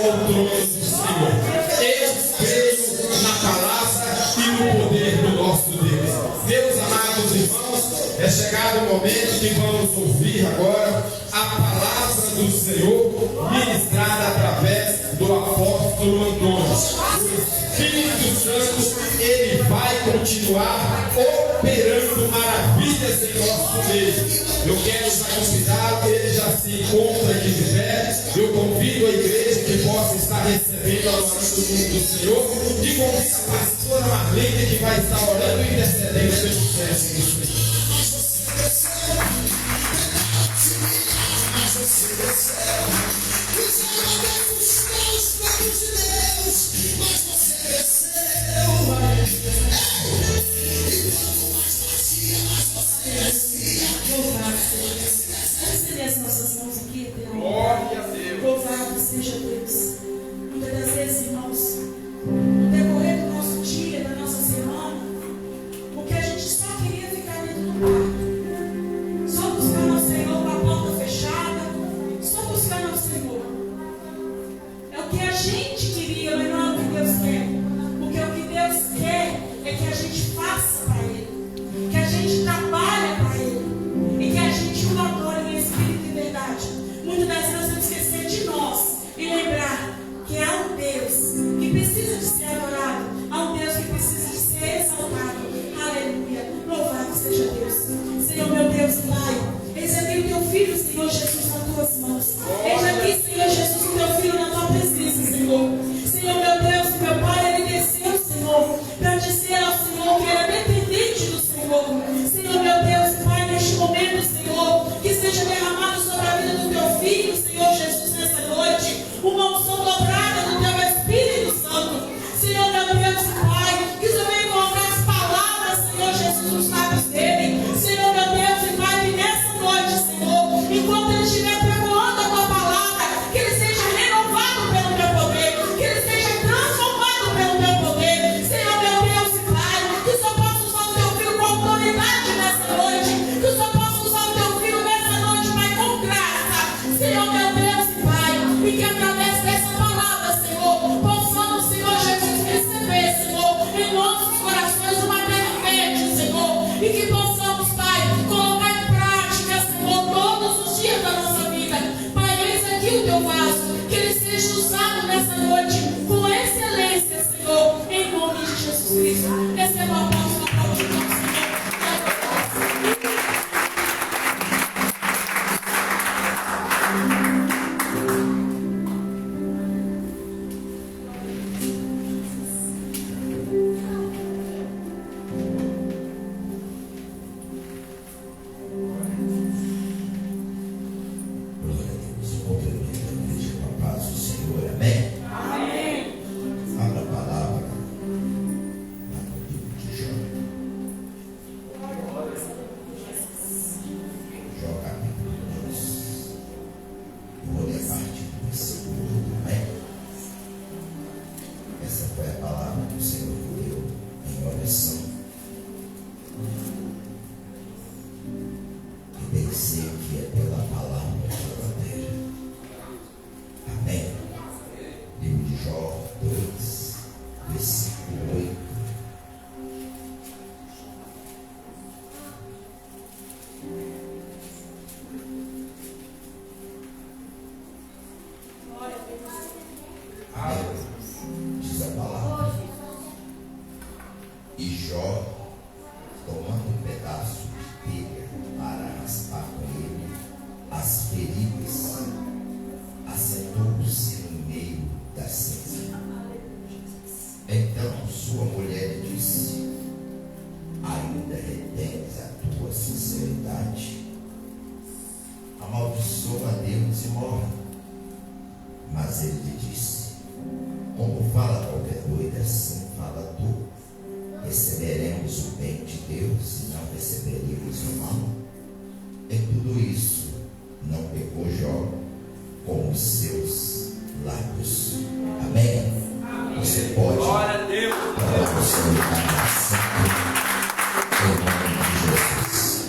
ao trono do Senhor. Eu creio na palavra e no poder do nosso Deus. Meus amados irmãos, é chegado o momento que vamos ouvir agora a palavra do Senhor ministrada através do apóstolo Antônio. O Espírito Santo, ele vai continuar operando maravilhas em nosso meio. Eu quero já convidá-lo, ele já se encontra aqui de pé. Eu convido a igreja que possa estar recebendo a oração do nome do Senhor. E convido a pastora Marlene, que vai estar orando e intercedendo pelo sucesso do Senhor. As nossas mãos aqui, Glória a Deus. Louvado seja Deus. Muitas das vezes, irmãos, no decorrer do nosso dia, da nossa semana, porque a gente só queria ficar dentro do quarto, só buscar ao Senhor com a porta fechada, só buscar ao Senhor. É o que a gente queria, mas não é o que Deus quer. Porque o que Deus quer é que a gente faça para Ele, que a gente trabalhe para Ele e que a gente o adore em espírito e verdade. Muitas das vezes vamos esquecer de nós e lembrar que há um Deus que precisa de ser adorado, há um Deus que precisa de ser exaltado. Aleluia, louvado seja Deus. Senhor meu Deus e Pai, eis aqui o teu filho, Senhor Jesus, nas tuas mãos. Eis aqui, Senhor Jesus, o teu filho na tua presença, Senhor. Senhor meu Deus e meu Pai, ele desceu, Senhor, para dizer ao Senhor que era dependente do Senhor. Senhor meu Deus e Pai, neste momento, Senhor, que seja derramado sobre a vida do teu filho, Senhor Jesus, nessa noite, uma unção dobrada do teu Espírito Santo. Senhor meu Deus e Pai, que o Senhor venha colocar as palavras, Senhor Jesus, nos lábios dele. Senhor meu Deus e Pai, que nessa noite, Senhor, enquanto ele estiver pregoando a tua palavra, que ele seja renovado pelo teu poder, que ele seja transformado pelo teu poder. Senhor meu Deus e Pai, que o Senhor possa usar o teu filho com autoridade nessa noite, que o Senhor possa usar o teu filho nessa noite, Pai, com graça. Senhor meu Deus e Pai, e que através dessa palavra, Senhor, possamos, Senhor Jesus, receber, Senhor, em nossos corações uma defende, Senhor, e que possamos, Pai, colocar em prática, Senhor, todos os dias da nossa vida. Pai, eis aqui o teu vaso, que ele seja usado nessa noite com excelência, Senhor, em nome de Jesus Cristo. Receba a voz da aplaudimento, Senhor. Glória a Deus. O cumprimento da igreja com a paz do Senhor. Amém? Amém. Abra a palavra lá no livro de Jó. Jó capítulo 2. Eu vou ler a partir do versículo 8. Amém? Essa foi a palavra que o Senhor deu em oração. E pensei que é pela palavra verdadeira. Amém? Livro de Jó 2, versículo 8. Glória a Deus. Amém? Diz a palavra. E Jó, tomando um pedaço de telha para raspar com ele as feridas, assentou-se no meio da cinza. Então sua mulher disse: ainda retens a tua sinceridade? Amaldiçoa a Deus e morre. Mas ele lhe disse: como fala qualquer doida, assim fala tu. Receberemos o bem de Deus e não receberemos o mal? Em tudo isso não pecou Jó com os seus lábios. Amém? Você pode Glória a Deus. falar o seu Santo em nome de Jesus.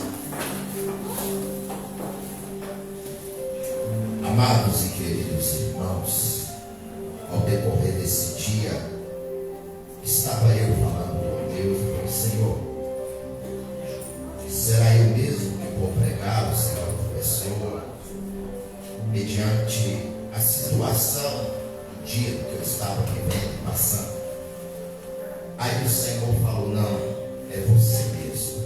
Amados e queridos irmãos, ao decorrer desse dia, estava eu falando com Deus e falei: Senhor, será eu mesmo que vou pregar, o Senhor professor, mediante a situação do dia que eu estava vivendo, passando? Aí o Senhor falou: não, é você mesmo.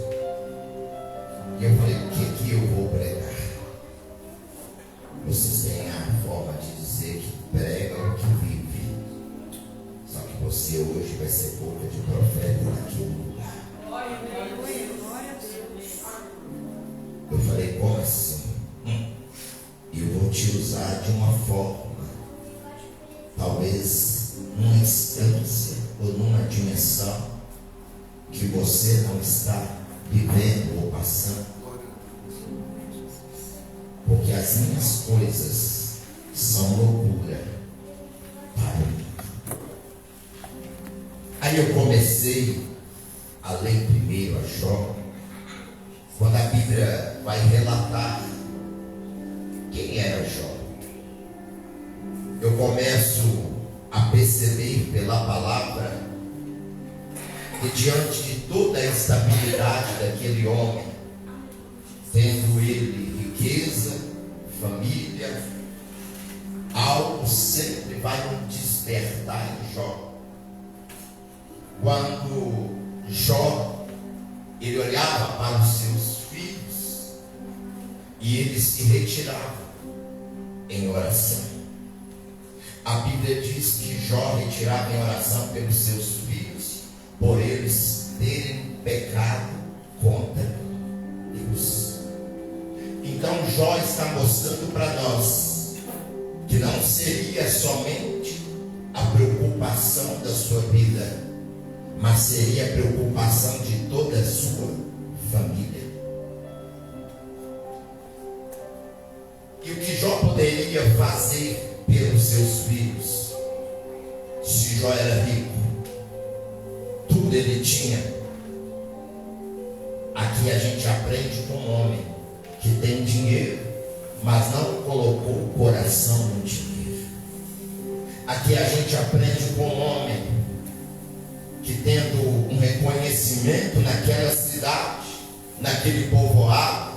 E eu falei: o que eu vou pregar? Vocês têm a forma de dizer que prega o que vive. Só que você hoje vai ser boca de profeta naquele lugar. Eu falei: como assim? Eu vou te usar de uma forma, talvez numa instância ou numa dimensão que você não está vivendo ou passando. Porque as minhas coisas são loucura para mim. Aí eu comecei a ler primeiro a Jó, quando a Bíblia vai relatar quem era Jó. Eu começo a perceber pela palavra que diante de toda a estabilidade daquele homem, tendo ele riqueza, família, algo sempre vai despertar em Jó. Quando Jó, ele olhava para os seus filhos e ele se retirava em oração. A Bíblia diz que Jó retirava em oração pelos seus filhos, por eles terem pecado contra Deus. Então Jó está mostrando para nós que não seria somente a preocupação da sua vida, mas seria a preocupação de toda a sua família. E o que Jó poderia fazer pelos seus filhos? Se Jó era rico, tudo ele tinha. Aqui a gente aprende com um homem que tem dinheiro, mas não colocou o coração no dinheiro. Aqui a gente aprende com um homem que, tendo um reconhecimento naquela cidade, naquele povoado,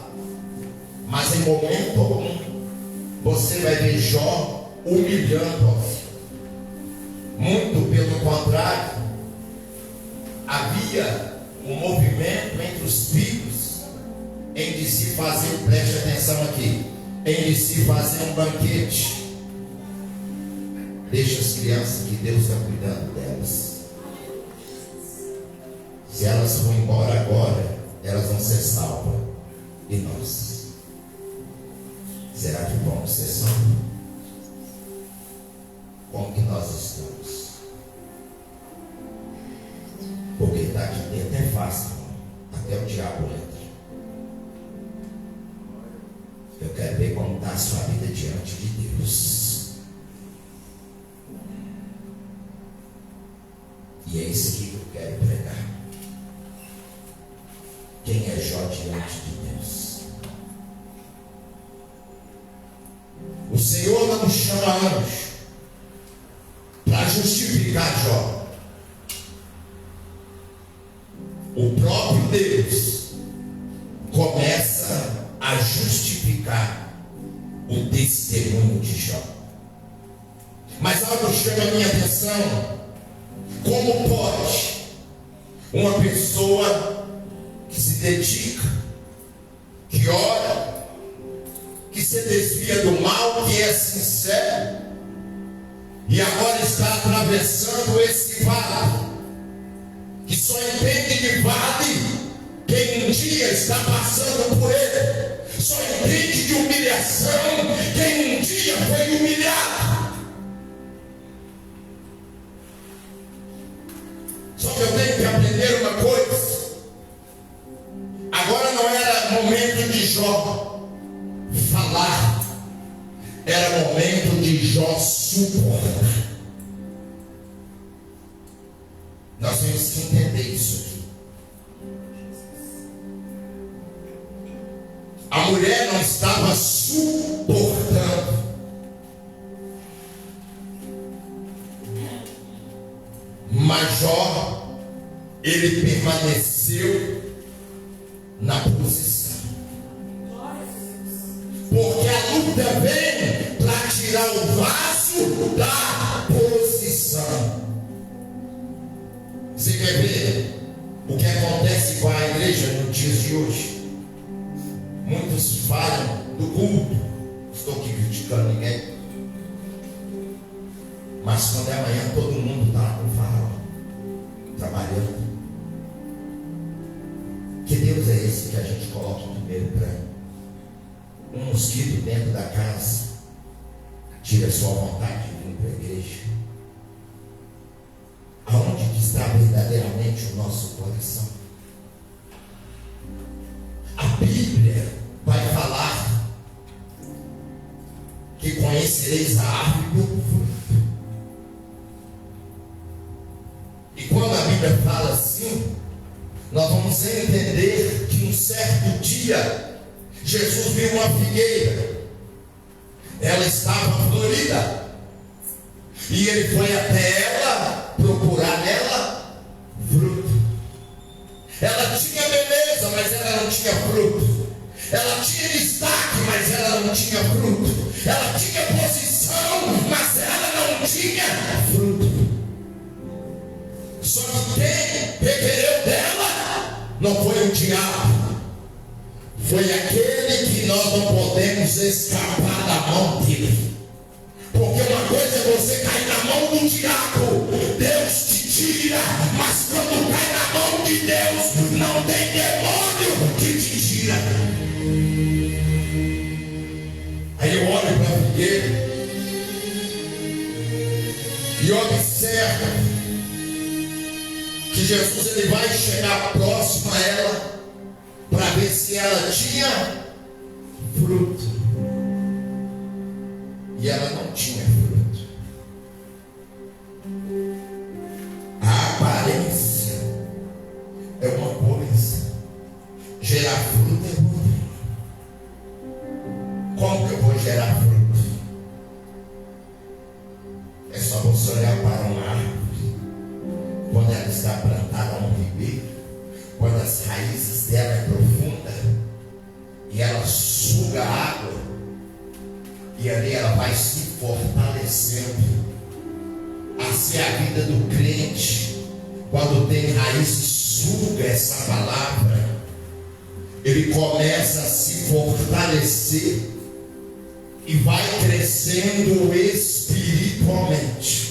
mas em momento algum você vai ver Jó humilhando alguém. Muito pelo contrário, havia um movimento entre os filhos em de se fazer, preste atenção aqui, em de se fazer um banquete. Deixa as crianças que Deus está cuidando delas. Se elas vão embora agora, elas vão ser salvas. E nós? Será que vamos ser salvos? Como que nós estamos? Porque está aqui dentro é fácil, até o diabo entra. Eu quero ver como está a sua vida diante de Deus. E é isso que eu quero pregar. Quem é Jó diante de Deus? O Senhor não chama anjo para justificar Jó. O próprio Deus começa a justificar o testemunho de Jó. Mas algo chama a minha atenção: como pode uma pessoa que se dedica, que ora, que se desvia do mal, que é sincero, e agora está atravessando esse vale, que só entende de vale quem um dia está passando por ele, só entende de humilhação quem um dia foi humilhado. Só que eu tenho que aprender uma coisa. Agora não era momento de Jó falar, era momento de Jó suportar. Nós temos que entender isso aqui. A mulher não estava suportando. Jó, ele permaneceu na posição. Porque a luta vem para tirar o vaso da posição. Você quer ver o que acontece com a igreja nos dias de hoje? Muitos falam do culto. Estou aqui criticando ninguém. Mas quando é amanhã, todo mundo está com farol, trabalhando. Que Deus é esse que a gente coloca em primeiro plano? Um mosquito dentro da casa tira a sua vontade de vir para a igreja. Aonde que está verdadeiramente o nosso coração? A Bíblia vai falar que conhecereis a árvore pelo fruto. E quando a Bíblia fala assim, nós vamos entender que um certo dia Jesus viu uma figueira, ela estava florida, e ele foi até ela procurar nela fruto. Ela tinha beleza, mas ela não tinha fruto. Ela tinha destaque, mas ela não tinha fruto. Ela tinha posição, mas ela não tinha fruto. Só que quem requereu dela não foi o diabo, foi aquele que nós não podemos escapar da mão dele. Porque uma coisa é você cair na mão do diabo, Deus te tira, mas quando cai na mão de Deus, não tem demônio que te tira. Aí eu olho para a figueira e observo que Jesus ele vai chegar próximo a ela para ver se ela tinha fruto. E ela não tinha fruto. A aparência é uma coisa, gerar fruto é outra. Como que eu vou gerar fruto? É só você olhar para uma árvore quando ela está plantada a um ribeiro, quando as raízes dela é profunda e ela suga a água, e ali ela vai se fortalecendo. Assim é a vida do crente, quando tem raiz que suga essa palavra, ele começa a se fortalecer e vai crescendo espiritualmente.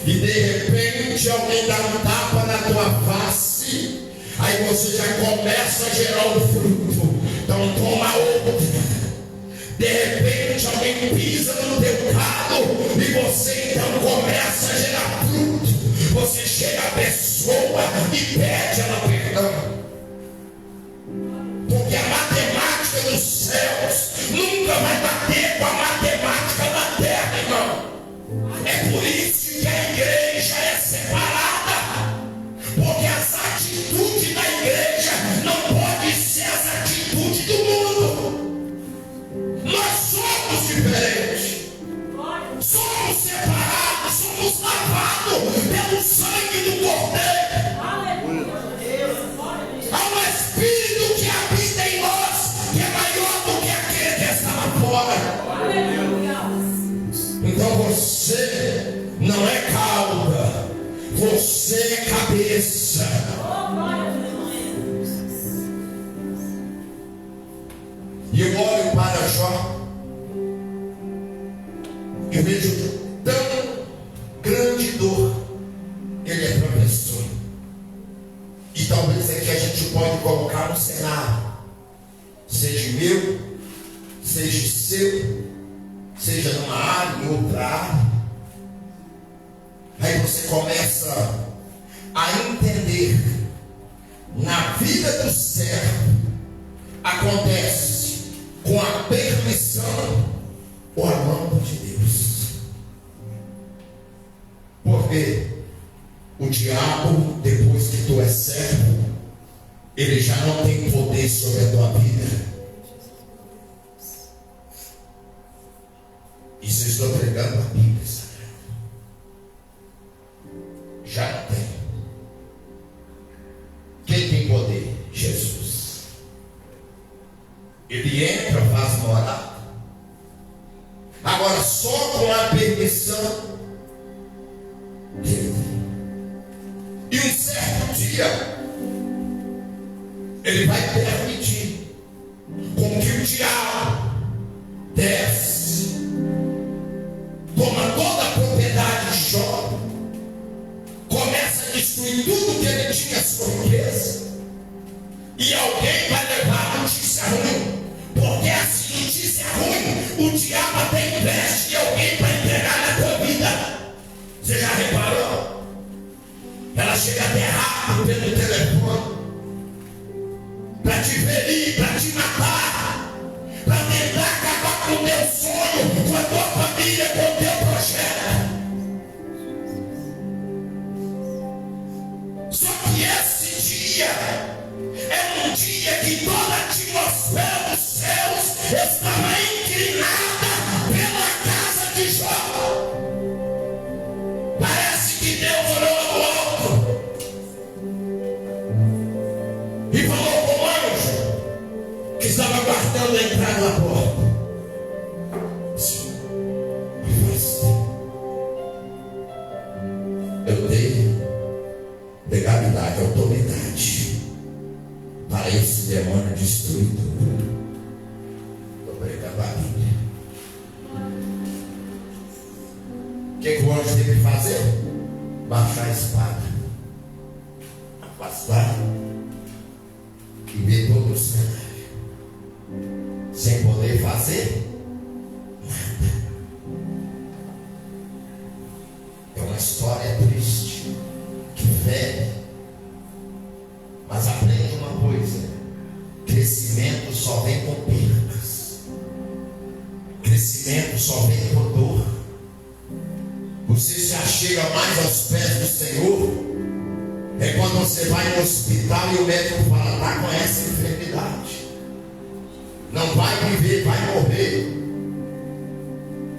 E de repente alguém dá um tapa na tua face, aí você já começa a gerar o fruto. Então toma outra. De repente alguém pisa no teu calo e você então começa a gerar fruto. Você chega a pessoa e pede ela perdão. Porque a matemática dos céus nunca vai bater com a matemática da terra, irmão. É por isso que a igreja é separada. Porque as atitudes da igreja não podem ser as atitudes do mundo. Nós somos diferentes. Somos separados, somos lavados pelo sangue do Cordeiro. Há um Espírito que habita em nós, que é maior do que aquele que está lá fora. Então você não é cauda, você é cabeça. E eu olho para Jó, eu vejo tão grande dor. Ele é professor. E talvez aqui a gente pode colocar um cenário, seja meu, seja seu, seja numa área, em outra área. Aí você começa a entender, na vida do servo, acontece com a permissão ou a mão de Deus. Porque o diabo, depois que tu é servo, ele já não tem poder sobre a tua vida. Isso eu estou pregando a Bíblia, sabe? Já faz morada. Agora, só com a permissão dele. E um certo dia, ele vai permitir com que o diabo desce, toma toda a propriedade de Jó, começa a destruir tudo que ele tinha, sua riqueza, e alguém vai levar a notícia ruim, porque essa notícia ruim, o diabo até investe em alguém para entregar na tua vida. Você já reparou? Ela chega até rápido pelo telefone para te ferir, para te matar, para tentar acabar com o teu sonho, com a tua família, com o teu projeto. Só que esse dia é um dia que toda a atmosfera dos céus estava inclinada pela casa de Jó. Parece que Deus olhou no alto e falou com o anjo que estava guardando a entrada da porta: eu dei legalidade, autoridade para esse demônio destruir tudo. Estou pregando a Bíblia. O que o anjo teve que fazer? Baixar a espada, afastar e ver todo o cenário, sem poder fazer nada. É uma história triste, que fere, mas aprende uma coisa: crescimento só vem com perdas, crescimento só vem com dor. Você já chega mais aos pés do Senhor é quando você vai no hospital e o médico fala: está com essa enfermidade, não vai viver, vai morrer.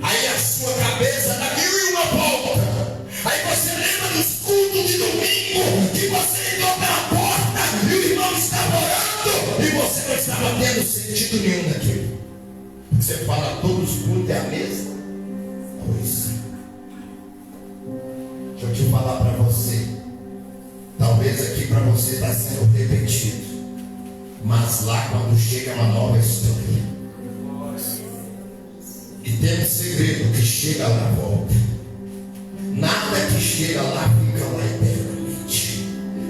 Aí a sua cabeça dá 1001 volta. Aí você lembra dos cultos de domingo que você entrou pela porta e o irmão estava orando e você não estava tendo sentido nenhum daquilo. Você fala: todos os cultos é a mesma coisa. Deixa eu te falar para você, talvez aqui para você está sendo repetido, mas lá quando chega uma nova história, e tem um segredo que chega lá volta. Nada que chega lá fica lá eternamente.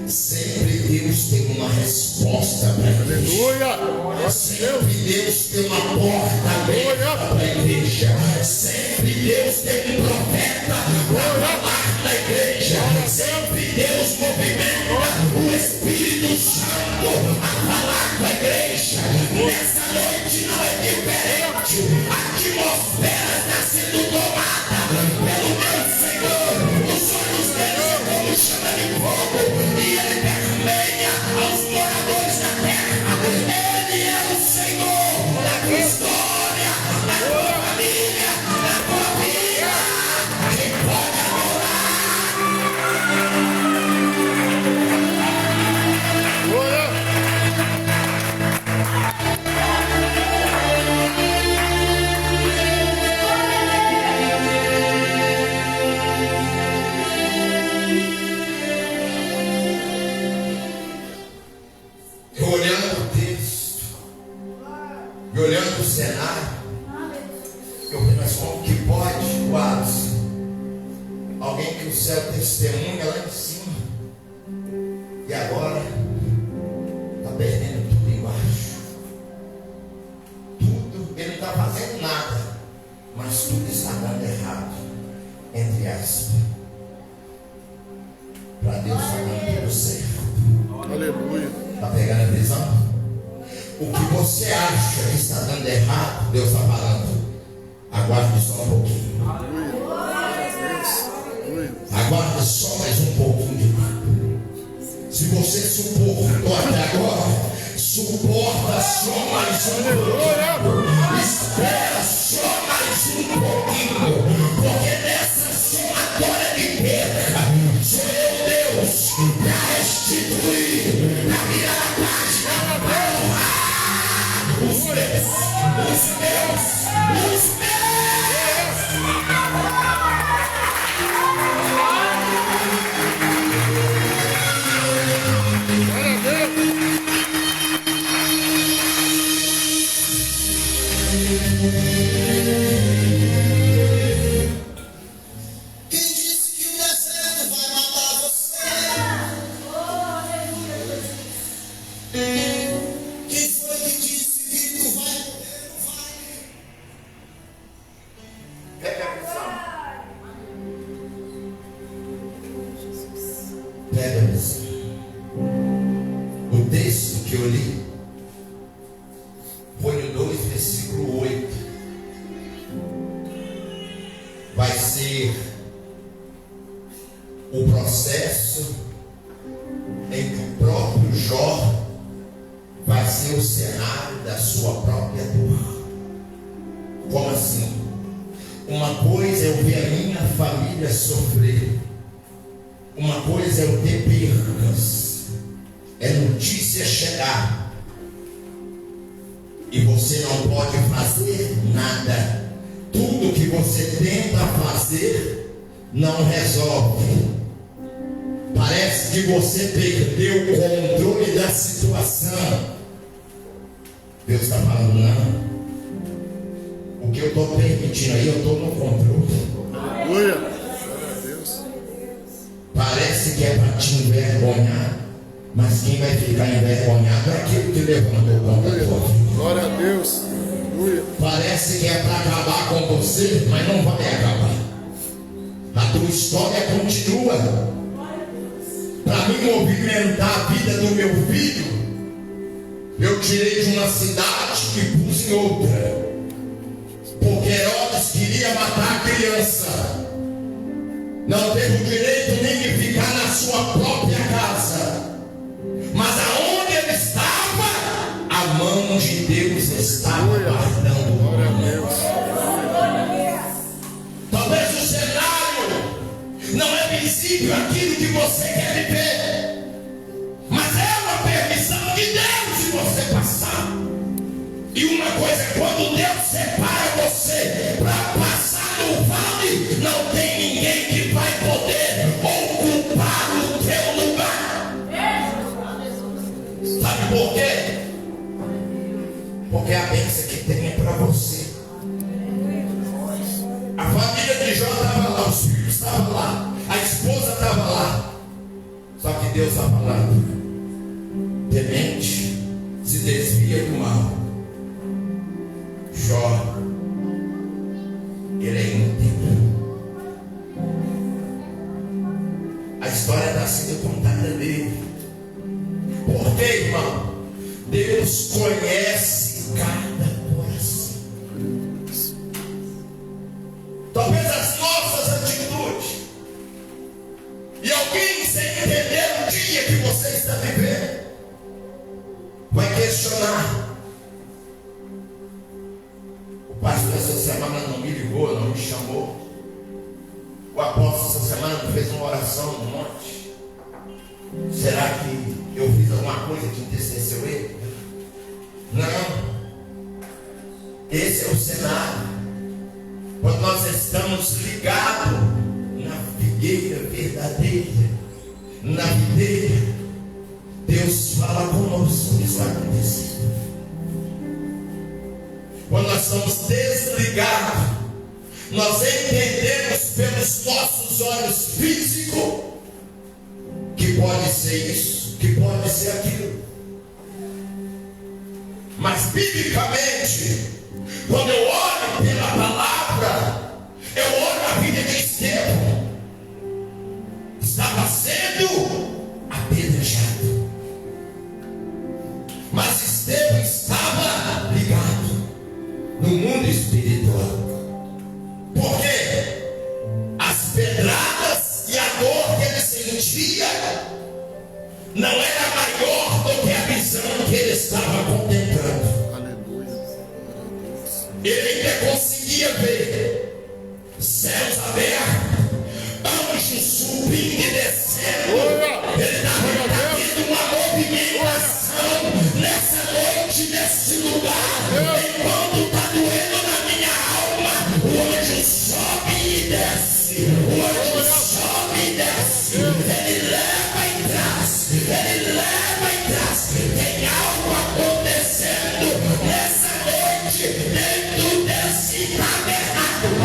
Sempre Deus tem uma resposta para a igreja. Sempre Deus tem uma porta aberta para a igreja. Sempre Deus tem um profeta para falar na igreja. Sempre Deus movimenta o Espírito Santo a falar com a igreja. Nessa noite não é diferente. A atmosfera está sendo tomada pelo meu Senhor. Os olhos dele são como chama de fogo e ele permeia aos moradores da terra. Ele é o Senhor da tua história, da tua família, da tua vida. Quem pode e olhando o cenário, eu penso: como que pode, quase, alguém que o céu testemunha lá em cima, e agora está perdendo tudo embaixo. Tudo, ele não está fazendo nada, mas tudo está dando errado, entre aspas. Para Deus está dando tudo certo. Aleluia. Está pegando a visão? O que você acha que está dando errado, Deus está falando: aguarde só um pouquinho. Aguarde só mais um pouquinho de tempo. Se você suportou até agora, suporta só mais um pouquinho. Espera só mais um pouquinho, porque nessa somatória de perda, sou eu, Deus, para restituir, para virar a página, para honrar os O texto que eu li foi no 2, versículo 8. Vai ser o processo em que o próprio Jó vai ser o cenário da sua própria dor. Como assim? Uma coisa é eu ver a minha família sofrer. Uma coisa é eu ter percas, é notícia chegar e você não pode fazer nada. Tudo que você tenta fazer não resolve. Parece que você perdeu o controle da situação. Deus está falando, não. O que eu estou permitindo aí, eu estou no controle. Aleluia. Parece que é para te envergonhar, mas quem vai ficar envergonhado é aquele que levantou contra você. Glória a Deus. Aleluia. Parece que é para acabar com você, mas não vai acabar. A tua história continua. Para me movimentar a vida do meu filho, eu tirei de uma cidade e pus em outra. Porque Herodes queria matar a criança. Não teve o direito nem de ficar na sua própria casa. Mas aonde ele estava, a mão de Deus estava guardando. Glória a Deus. Talvez o cenário não é visível aquilo que você quer viver, mas é uma permissão de Deus de você passar. E uma coisa é quando Deus separa você para passar no vale, não tem ninguém que vai poder ocupar o teu lugar. Sabe por quê? Porque a bênção que tem é para você. A família de Jó estava lá, os filhos estavam lá, a esposa estava lá. Só que Deus está falando: temente, se desvia do mal. Jó, ele é íntegro. A história está sendo contada dele. Por quê, irmão? Deus conhece cada coração. Talvez as nossas atitudes. E alguém, sem entender o dia que você está vivendo, vai questionar. O pastor essa semana não me ligou, não me chamou. O apóstolo essa semana não fez uma oração no monte. Será que eu fiz alguma coisa que entristeceu ele? Não. Esse é o cenário. Quando nós estamos ligados na figueira verdadeira, na videira, Deus fala conosco o que está acontecendo. Quando nós estamos desligados, nós entendemos pelos nossos olhos físicos que pode ser isso, que pode ser aquilo. Mas biblicamente, quando eu olho pela palavra, eu olho a vida de Estevão. Estava sendo apedrejado, mas Estevão estava ligado no mundo espiritual. Por quê? As pedradas e a dor que ele sentia não era maior do que a visão que ele estava contemplando. Aleluia. Ele ainda conseguia ver céus abertos, anjos subindo e descendo. Ele estava vendo uma movimentação nessa noite, nesse lugar. Enquanto está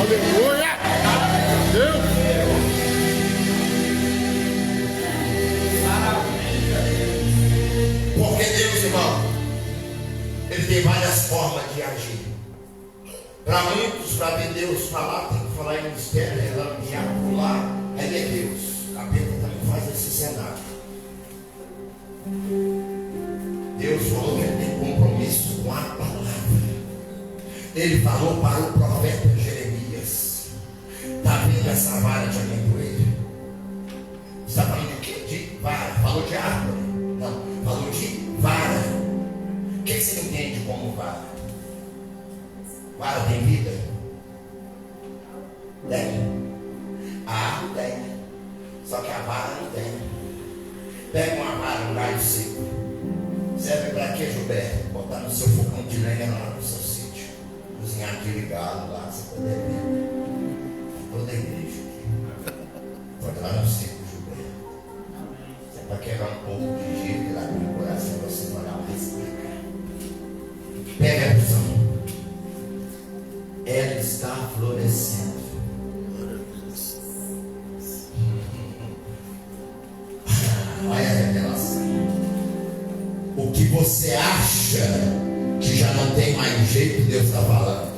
Aleluia. Deus. Porque Deus, irmão, Ele tem várias formas de agir. Para muitos, para ver Deus falar, tem que falar em mistério, enviar por lá, aí é Deus. O capeta também faz esse cenário. Deus falou que Ele tem compromisso com a palavra. Ele falou para o profeta Jeremias: está vendo essa vara de amendoeira? Está falando de quê? De vara. Falou de árvore? Não, falou de vara. O que você entende como vara? Vara tem vida? Tem. A árvore tem. Só que a vara não tem. Pega uma vara, um galho seco. Serve para quê, Gilberto? Botar no seu fogão de lenha lá no seu sítio. Cozinhar aquele galo lá, você poder ver. Toda a igreja aqui. Pode lá no sítio, Gilberto. Você vai quebrar um pouco de gelo e lá no coração você vai olhar mais pra cá. Pega a visão. Ela está florescendo. Olha a revelação. O que você acha que já não tem mais jeito, Deus está falando.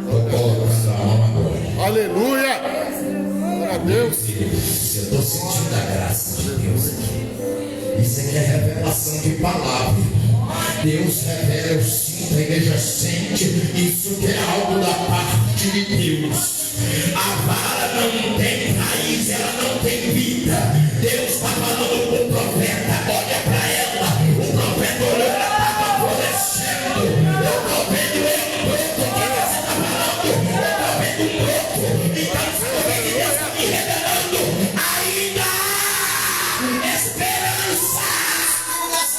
Estou colocando a mão agora. Aleluia. Glória a Deus. Eu estou sentindo a graça de Deus aqui. Isso aqui é revelação de palavra. Deus revela, eu sinto, a igreja sente. Isso que é algo da parte de Deus. A vara não tem raiz, ela não tem vida. Deus está falando com o profeta, olha para ela. O profeta olhou, ela estava florescendo. Eu estou vendo ele broto. O que você está falando? Eu estou vendo um broto. Então sabe o que Deus está me revelando? Ainda há esperança. Ainda há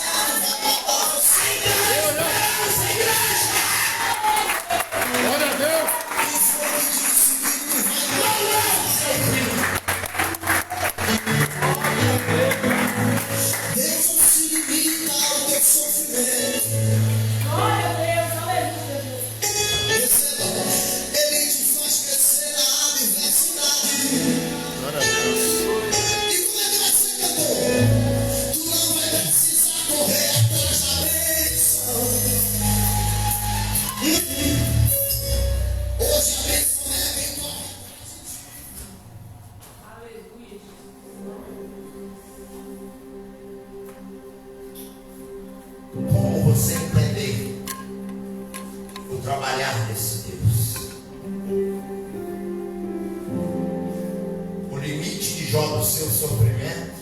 esperança, igreja. Glória a Deus. Deus não se limita ao teu sofrimento. Glória a Deus, aleluia. Receba, Ele te faz crescer na adversidade. Glória a Deus. E como é que vai ser, cantor? Tu não vai precisar correr atrás da bênção. Hoje a bênção é vitória. Aleluia. Como você entender o trabalhar desse Deus? O limite de Jó do seu sofrimento,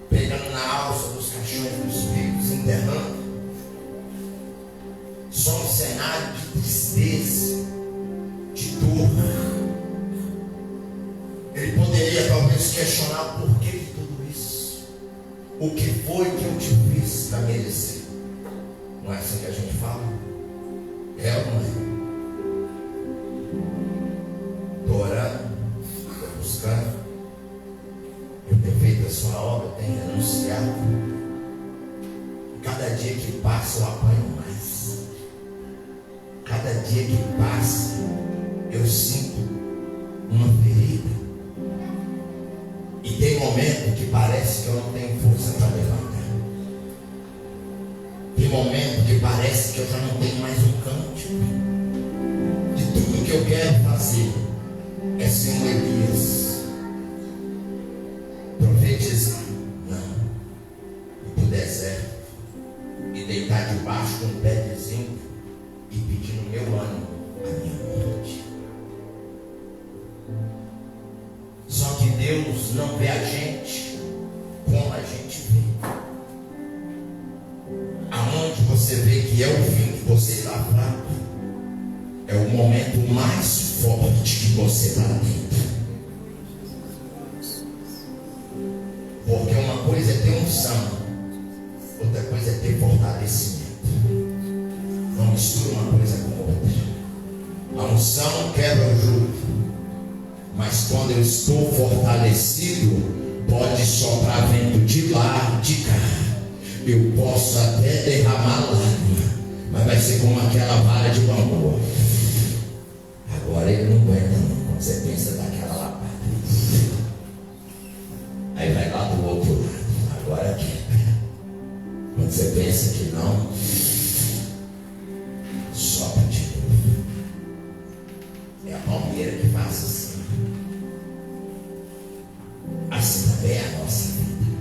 pegando na alça dos caixões dos ricos, enterrando, só um cenário de tristeza, de dor. Ele poderia talvez questionar o porquê de tudo isso. O que foi que eu te fiz para merecer? Não é assim que a gente fala? É ou não é? Estou orando, estou buscando, eu tenho feito a sua obra, eu tenho renunciado. Cada dia que passa eu apanho mais. Cada dia que passa eu sinto uma ferida. E tem momento que parece que eu não tenho força para levantar. Tem momento que parece que eu já não tenho mais um cântico. De tudo que eu quero fazer é ser um Elias. Profetizar, não. Ir para o deserto e deitar debaixo de um pé de zinco e pedir no meu ânimo a minha morte. Só que Deus não vê a gente como a gente vê. Aonde você vê que é o fim, que você está fraco, é o momento mais forte que você está dentro. Porque uma coisa é ter unção, outra coisa é ter fortalecimento. Não mistura uma coisa com outra. A unção quebra o jugo. Mas quando eu estou fortalecido, pode soprar vento de lá, de cá. Eu posso até derramar lágrima, mas vai ser como aquela vara de bambu. Agora ele não aguenta não, quando você pensa daquela lapada. Aí vai lá do outro lado. Agora quebra. Quando você pensa que não, sopra de novo. É a palmeira que faz assim. Assim também é a nossa vida.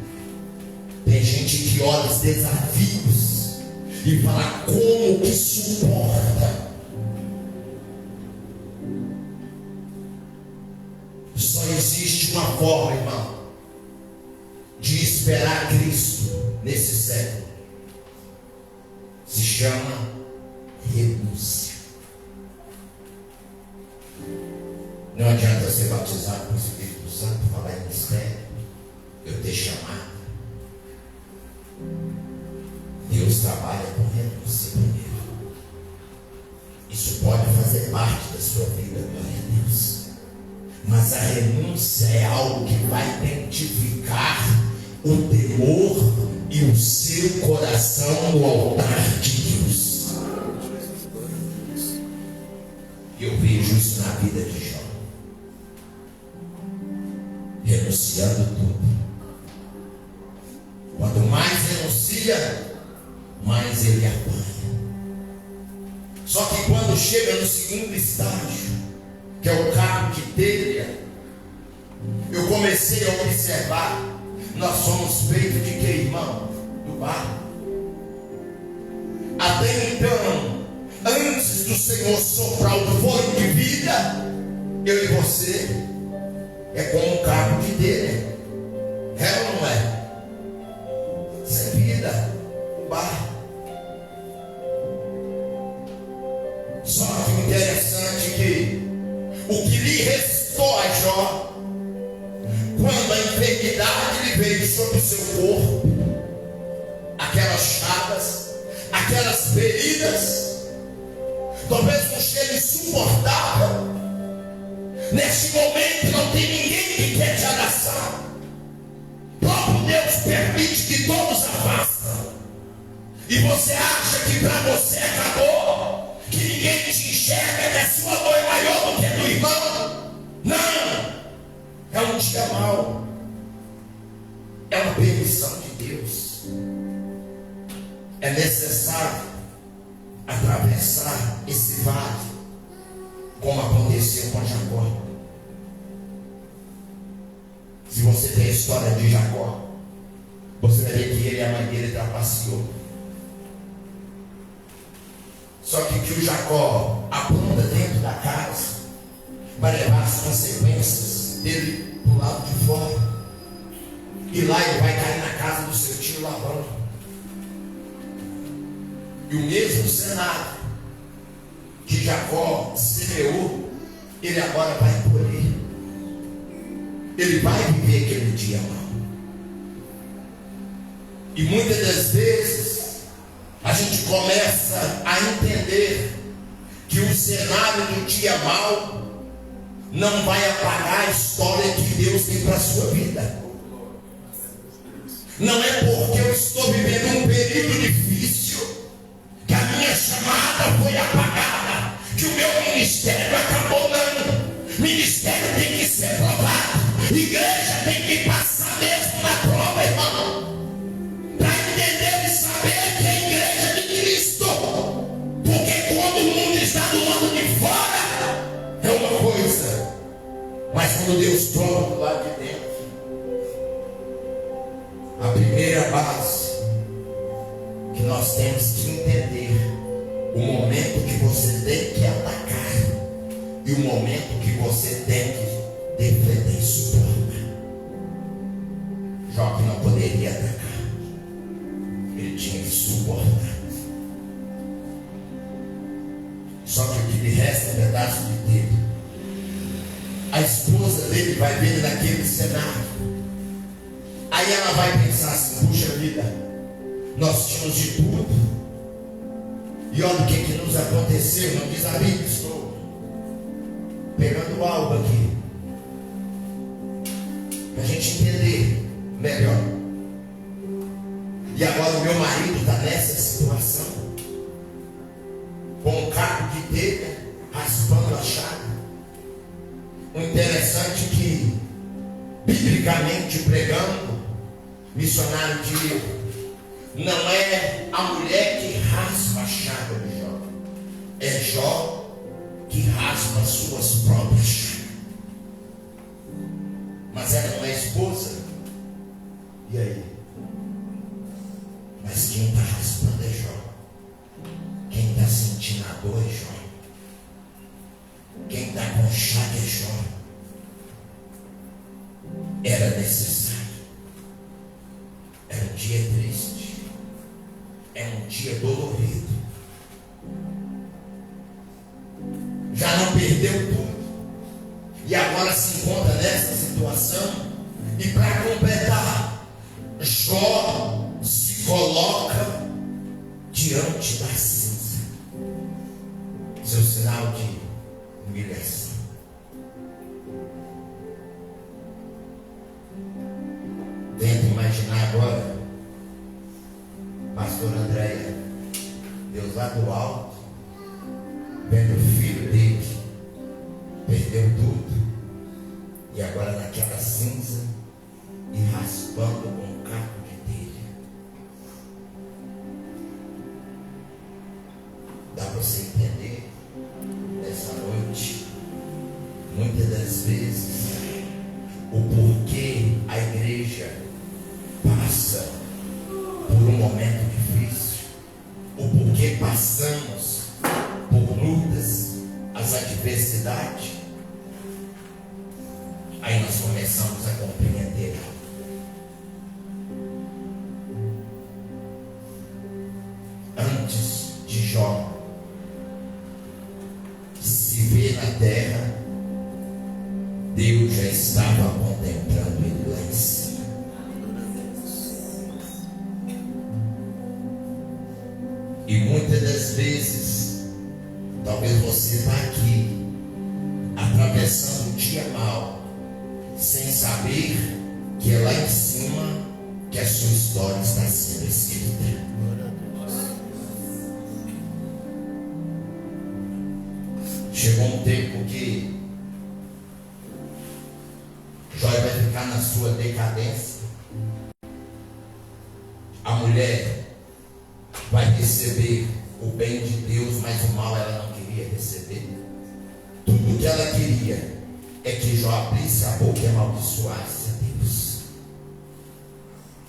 Tem gente que olha os desafios e fala como que suporta. Só existe uma forma, irmão, de esperar Cristo nesse século. Se chama renúncia. Não adianta ser batizado com o Espírito Santo, falar em mistério, eu ter chamado. Deus trabalha com renúncia primeiro. Isso pode fazer parte da sua vida, glória a Deus. Mas a renúncia é algo que vai identificar o temor e o seu coração no altar de Deus. Eu vejo isso na vida de Jó, renunciando tudo. Quanto mais renuncia, mais ele apanha. Só que quando chega no segundo estágio, que é o cabo de telha, eu comecei a observar. Nós somos feitos de que, irmão? Do barro. Até então, antes do Senhor soprar o fôlego de vida, eu e você é como um cabo de telha. É ou não é? Sem vida, o barro. Só que interessante que o que lhe restou a Jó, quando a enfermidade lhe veio sobre o seu corpo, aquelas chagas, aquelas feridas, talvez um cheiro insuportável. Neste momento não tem ninguém que quer te abraçar. Próprio Deus permite que todos afastam. E você acha que para você acabou, que ninguém te enxerga, que a sua dor é maior do que a do irmão? Não! É um dia mau. É uma permissão de Deus. É necessário atravessar esse vale, como aconteceu com Jacó. Se você tem a história de Jacó, você vai ver que ele e a mãe dele trapaceou. Só que o Jacó apronta dentro da casa vai levar as consequências dele do lado de fora. E lá ele vai cair na casa do seu tio Labão. E o mesmo cenário que Jacó semeou, ele agora vai colher. Ele vai viver aquele dia mal. E muitas das vezes a gente começa a entender que o cenário do dia mal não vai apagar a história que Deus tem para a sua vida. Não é porque eu estou vivendo um período difícil que a minha chamada foi apagada, que o meu ministério acabou, não. Ministério tem que ser provado. Igreja tem que passar mesmo na prova, irmão, para entender e saber que é a igreja de Cristo. Porque quando o mundo está do lado de fora é uma coisa, mas quando Deus prova do lado de dentro, a primeira base que nós temos que entender o momento que você tem que atacar e o momento que você tem que defender e suportar. Jó que não poderia atacar, ele tinha que suportar. Só que o que lhe resta é um pedaço de dedo. A esposa dele vai ver naquele cenário. Aí ela vai pensar assim: puxa vida, nós tínhamos de tudo, e olha o que nos aconteceu. Não diz a Bíblia, estou pegando algo aqui para a gente entender melhor. E agora o meu marido está nessa situação, com um caco de telha, raspando a chaga. O interessante é que, biblicamente pregando, missionário Diego, não é a mulher que raspa a chaga de Jó, é Jó que raspa as suas próprias chagas. Mas ela não é esposa. E aí? Mas quem está raspando é Jó. Quem está sentindo a dor é Jó. Quem está com chaga é Jó. Era necessário. Era um dia triste. É um dia dolorido. Já não perdeu tudo. E agora se encontra nessa situação. E para completar, Jó se coloca diante da cinza. Seu sinal de humilhação. Tenta imaginar agora, pastor Andréia, Deus lá do alto, vendo o filho dele, perdeu tudo, e agora naquela cinza, e raspando com um caco de telha. Dá para você entender, nessa noite, muitas das vezes, o porquê a igreja passa por um momento difícil, o porquê passamos por lutas, as adversidades. Aí nós começamos a compreender. Antes de Jó se ver na terra, Deus já estava contemplando ele lá em cima. E muitas das vezes, talvez você está aqui, atravessando um dia mau, sem saber que é lá em cima que a sua história está sendo escrita. Chegou um tempo que Jó vai ficar na sua decadência. A mulher vai receber o bem de Deus, mas o mal ela não queria receber. Tudo que ela queria é que Jó abrisse a boca e amaldiçoasse a Deus.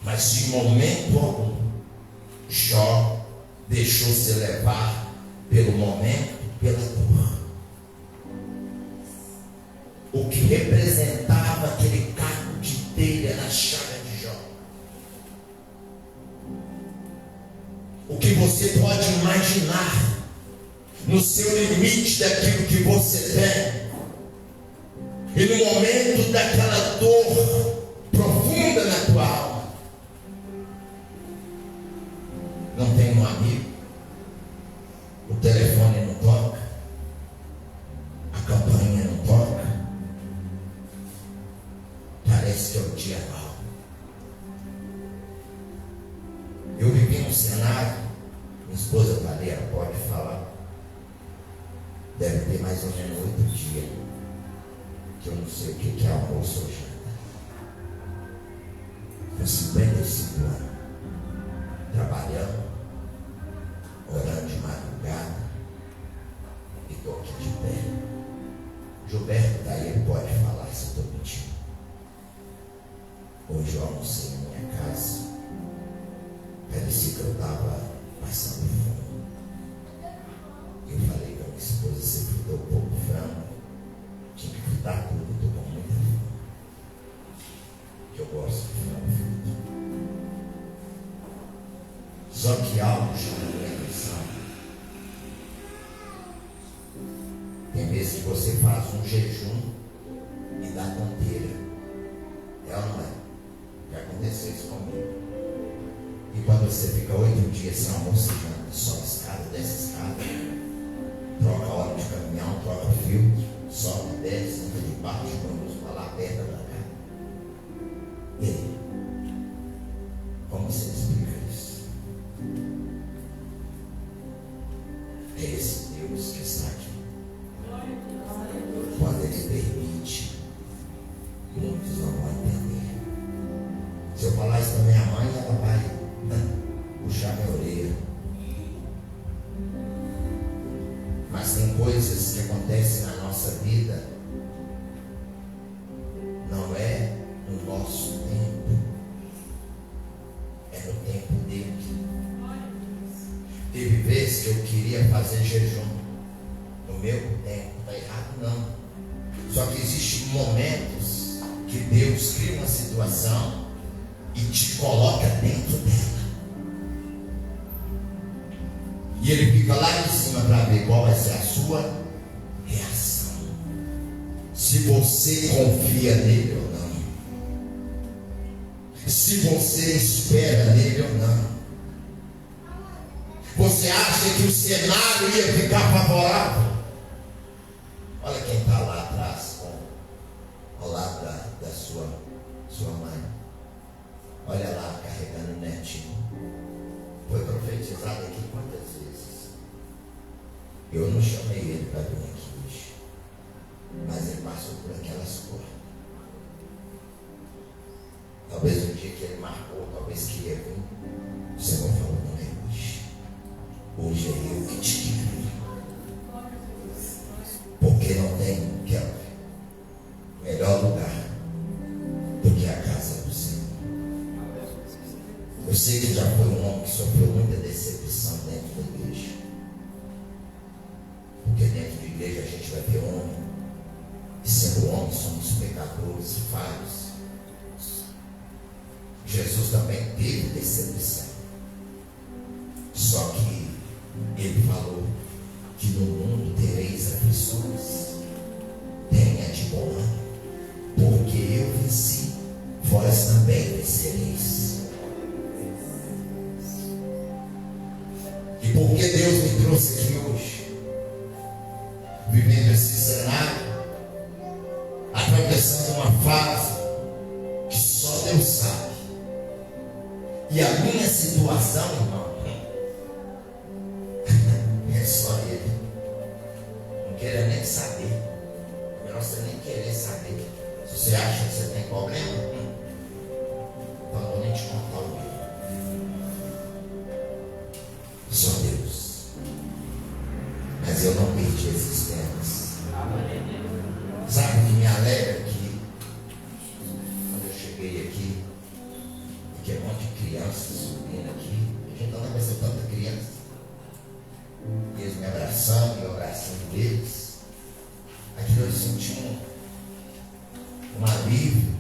Mas de momento algum, Jó deixou-se levar pelo momento, pela dor. O que representava aquele caco de telha na chaga de Jó. O que você pode imaginar no seu limite daquilo que você tem. E no momento daquela dor profunda na tua alma, não tem um amigo, o telefone não toca, a campainha não toca, parece que é o dia mau. Eu vivi num cenário, minha esposa Valéria pode falar, deve ter mais ou menos 8 dias que eu não sei o que é almoço ou janta. Com 55 anos, trabalhando, orando de madrugada, e estou aqui de pé. Gilberto daí ele pode falar se eu estou mentindo. Hoje eu almocei na minha casa, parecia que eu estava passando fome. Eu falei com a minha esposa, você fritou pouco frango, tinha que fritar tudo, estou com muita fome. Eu gosto de frango frito. Só que algo chama a minha atenção. Tem vezes que você faz um jejum e dá tonteira. É ou não é? Já aconteceu isso comigo. E quando você fica 8 dias sem almoço, só escada, desce escada, troca óleo de caminhão, troca filtro, sobe, desce, anda de baixo, vamos para lá, perto da cá. E aí? Como você explica isso? É esse Deus que está aqui. Quando Ele permite tem coisas que acontecem na nossa vida, não é no nosso tempo, é no tempo dele. Teve vezes que eu queria fazer jejum no meu tempo, está errado não. Só que existem momentos que Deus cria uma situação e te coloca dentro dela. E Ele fica lá em cima para ver qual vai ser a sua reação. Se você confia nele ou não. Se você espera nele ou não. Você acha que o cenário ia ficar favorável? Olha quem está lá atrás, ao lado da sua mãe. Olha lá, carregando o netinho. Foi profetizado aqui quantas vezes? Eu não chamei ele para vir aqui hoje, mas ele passou por aquelas portas. Talvez um dia que ele marcou, talvez queria vir, o Senhor falou, não é hoje. Hoje é eu que te quero. Porque não tem, Kelvin, melhor lugar do que a casa do Senhor. Eu sei que já foi um homem que sofreu muita decepção dentro da igreja. Porque dentro da igreja a gente vai ver homem. E sendo homem somos pecadores, falhos. Jesus também teve decepção. Só que ele falou que no mundo tereis aflições. Tenha de bom ânimo, porque eu venci, vós também vencereis. E porque Deus me trouxe aqui hoje, vivendo esse cenário, atravessando uma fase que só Deus sabe. E a minha situação, irmão, é só Ele. Não queira nem saber. É melhor você nem querer saber. Se você acha que você tem problema, então eu vou nem te contar o meu. Só Deus. Mas eu não perdi esses temas. Sabe o que me alegra aqui? Quando eu cheguei aqui, que é um monte de crianças subindo aqui, a gente não vai ser tanta criança. E eles me abraçando e eu abraçando eles. Aquilo eu senti um alívio.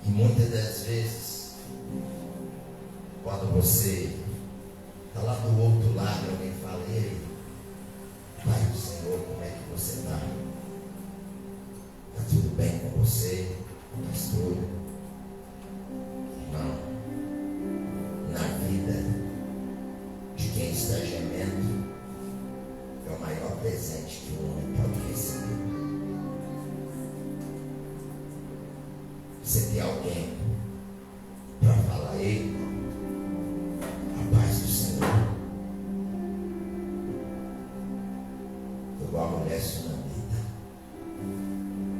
E muitas das vezes, quando você está lá do outro lado, alguém fala, e aí, Pai do Senhor, como é que você está? Está tudo bem com você, pastor? Não. Na vida de quem está gemendo, é o maior presente que um homem pode receber. Você tem alguém para falar, ei, a paz do Senhor. Igual a mulher sunamita,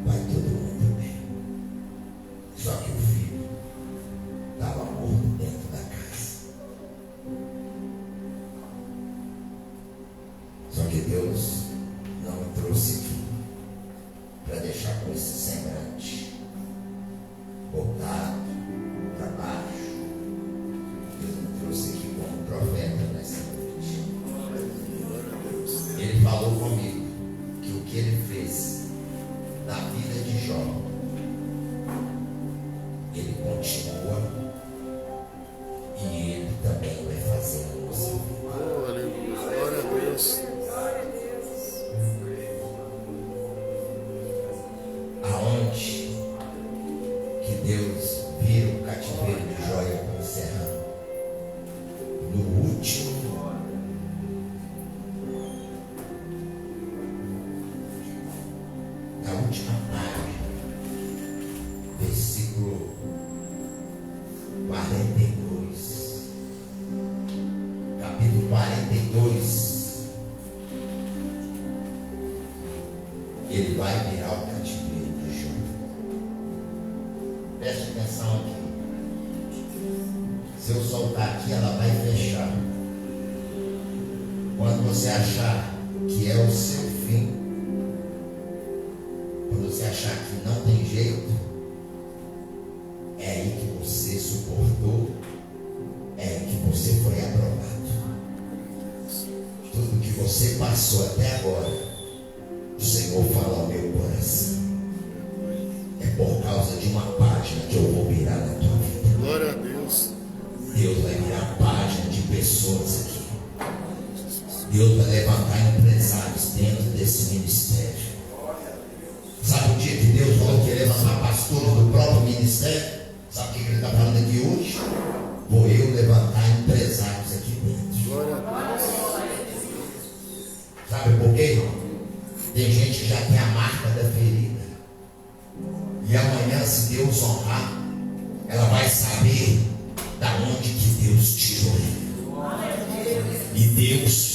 vai todo mundo bem. Só que o filho estava morto dentro da casa. Só que Deus não me trouxe aqui para deixar com esse semblante voltado para baixo. Deus me trouxe aqui como profeta nessa noite. Ele falou comigo que o que ele fez na vida de Jó, ele continua e ele também vai fazer na nossa vida. Glória a Deus. Aonde que Deus vira o cativeiro de Jó e encerrando? No último, na última página, versículo 42, capítulo 42, ele vai virar o cativeiro de Jó. Preste atenção aqui. Se eu soltar aqui, ela vai fechar. Quando você achar que é o seu fim, quando você achar que não tem jeito, é aí que você suportou, é aí que você foi aprovado. Tudo que você passou até agora, o Senhor fala ao meu coração, é por causa de uma página que eu vou virar na tua vida. Glória a Deus. Deus vai virar página de pessoas aqui. Deus vai levantar empresários dentro desse ministério. Sabe o dia que Deus falou que ia levantar pastores do próprio ministério? Sabe o que ele está falando aqui hoje? Vou eu levantar empresários aqui dentro. Glória a Deus. Sabe por quê, irmão? Tem gente que já tem a marca da ferida. E amanhã, se Deus honrar, ela vai saber da onde que Deus tirou ele. E Deus